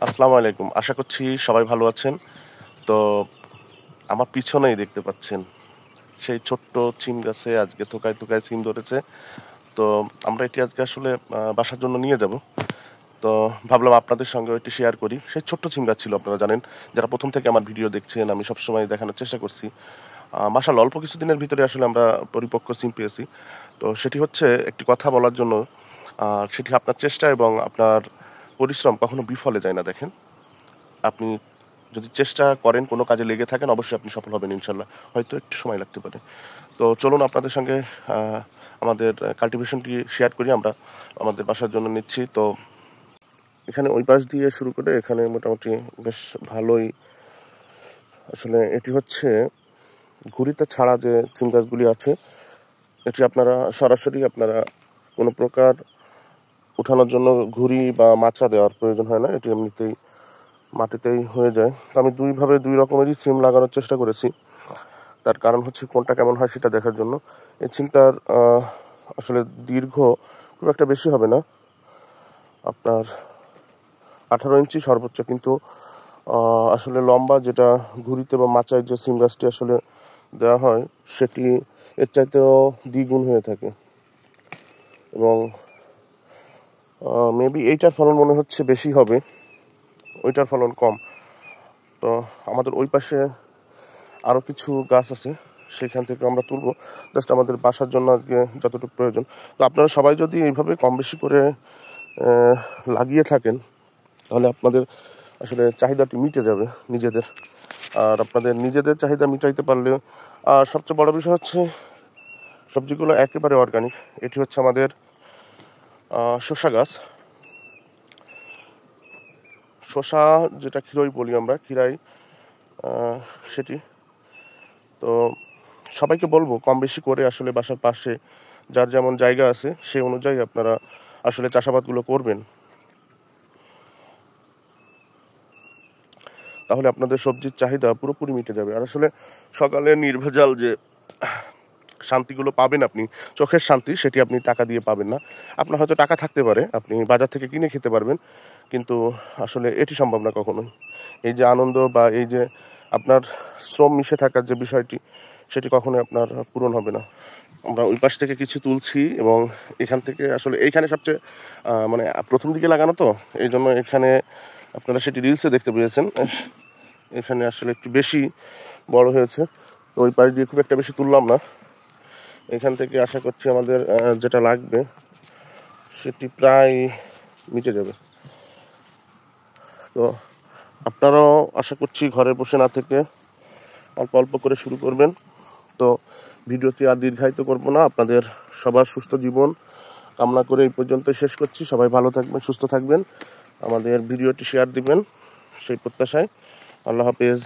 আসসালামু আলাইকুম। আশা করছি সবাই ভালো আছেন। তো আমার পিছনেই দেখতে পাচ্ছেন সেই ছোট্ট সিম গাছে আজকে থোকায় থোকায় সিম ধরেছে। তো আমরা এটি আজকে আসলে বাসার জন্য নিয়ে যাব। তো ভাবলাম আপনাদের সঙ্গে এটি শেয়ার করি। সেই ছোট্ট সিম গাছ ছিল, আপনারা জানেন যারা প্রথম থেকে আমার ভিডিও দেখছেন, আমি সবসময় দেখানোর চেষ্টা করছি। মাশাআল্লাহ অল্প কিছুদিনের ভিতরে আসলে আমরা পরিপক্ক সিম পেয়েছি। তো সেটি হচ্ছে একটি কথা বলার জন্য, সেটি আপনার চেষ্টা এবং আপনার পরিশ্রম কখনো বিফলে যায় না। দেখেন, আপনি যদি চেষ্টা করেন, কোনো কাজে লেগে থাকেন, অবশ্যই আপনি সফল হবেন ইনশাল্লাহ। হয়তো একটু সময় লাগতে পারে। তো চলুন আপনাদের সঙ্গে আমাদের কাল্টিভেশনটি শেয়ার করি। আমরা আমাদের বাসার জন্য নিচ্ছি। তো এখানে ওই পাশ দিয়ে শুরু করে এখানে মোটামুটি বেশ ভালোই আসলে এটি হচ্ছে ঘুড়িতে ছাড়া যে সিম গাছগুলি আছে, এটি আপনারা সরাসরি কোনো প্রকার উঠানোর জন্য ঘুড়ি বা মাচা দেওয়ার প্রয়োজন হয় না। এটি এমনিতেই মাটিতেই হয়ে যায়। তো আমি দুই রকমেরই সিম লাগানোর চেষ্টা করেছি। তার কারণ হচ্ছে কোনটা কেমন হয় সেটা দেখার জন্য। এই সিমটার আসলে দীর্ঘ খুব একটা বেশি হবে না, আপনার 18 ইঞ্চি সর্বোচ্চ, কিন্তু আসলে লম্বা যেটা ঘুড়িতে বা মাচায় যে সিম গাছটি আসলে দেওয়া হয় সেটি এর চাইতেও দ্বিগুণ হয়ে থাকে। এবং মেবি এইটার ফলন মনে হচ্ছে বেশি হবে, ওইটার ফলন কম। তো আমাদের ওই পাশে আরও কিছু গাছ আছে, সেখান থেকে আমরা তুলবো জাস্ট আমাদের বাসার জন্য আজকে যতটুকু প্রয়োজন। তো আপনারা সবাই যদি এইভাবে কম বেশি করে লাগিয়ে থাকেন, তাহলে আপনাদের আসলে চাহিদাটি মিটে যাবে নিজেদের। আর আপনাদের নিজেদের চাহিদা মিটাইতে পারলে, আর সবচেয়ে বড় বিষয় হচ্ছে সবজিগুলো একেবারে অর্গানিক। এটি হচ্ছে আমাদের শসা গাছ, শসা যেটা খিরই বলি আমরা, খিরাই সেটি। তো সবাইকে বলবো কম বেশি করে আসলে বাসার পাশে যার যেমন জায়গা আছে সেই অনুযায়ী আপনারা আসলে চাষাবাদগুলো করবেন, তাহলে আপনাদের সবজির চাহিদা পুরোপুরি মিটে যাবে। আর আসলে সকালে নির্ভেজাল যে শান্তিগুলো পাবেন আপনি, চোখের শান্তি, সেটি আপনি টাকা দিয়ে পাবেন না। আপনার হয়তো টাকা থাকতে পারে, আপনি বাজার থেকে কিনে খেতে পারবেন, কিন্তু আসলে এটি সম্ভব না কখনোই। এই যে আনন্দ বা এই যে আপনার শ্রম মিশে থাকার যে বিষয়টি, সেটি কখনোই আপনার পূরণ হবে না। আমরা ওই পাশ থেকে কিছু তুলছি এবং এখান থেকে আসলে এইখানে সবচেয়ে মানে প্রথম দিকে লাগানো, তো এই জন্য এখানে আপনারা সেটি রিলসে দেখতে পেয়েছেন, এখানে আসলে একটু বেশি বড় হয়েছে। তো ওই পাশ দিয়ে খুব একটা বেশি তুললাম না। এখান থেকে আশা করছি আমাদের যেটা লাগবে সেটি প্রায় মিটে যাবে। তো আপনারাও আশা করছি ঘরে বসে না থেকে অল্প অল্প করে শুরু করবেন। তো ভিডিওটি আর দীর্ঘায়িত করব না, আপনাদের সবার সুস্থ জীবন কামনা করে এই পর্যন্ত শেষ করছি। সবাই ভালো থাকবেন, সুস্থ থাকবেন, আমাদের ভিডিওটি শেয়ার দিবেন সেই প্রত্যাশায়। আল্লাহ হাফেজ।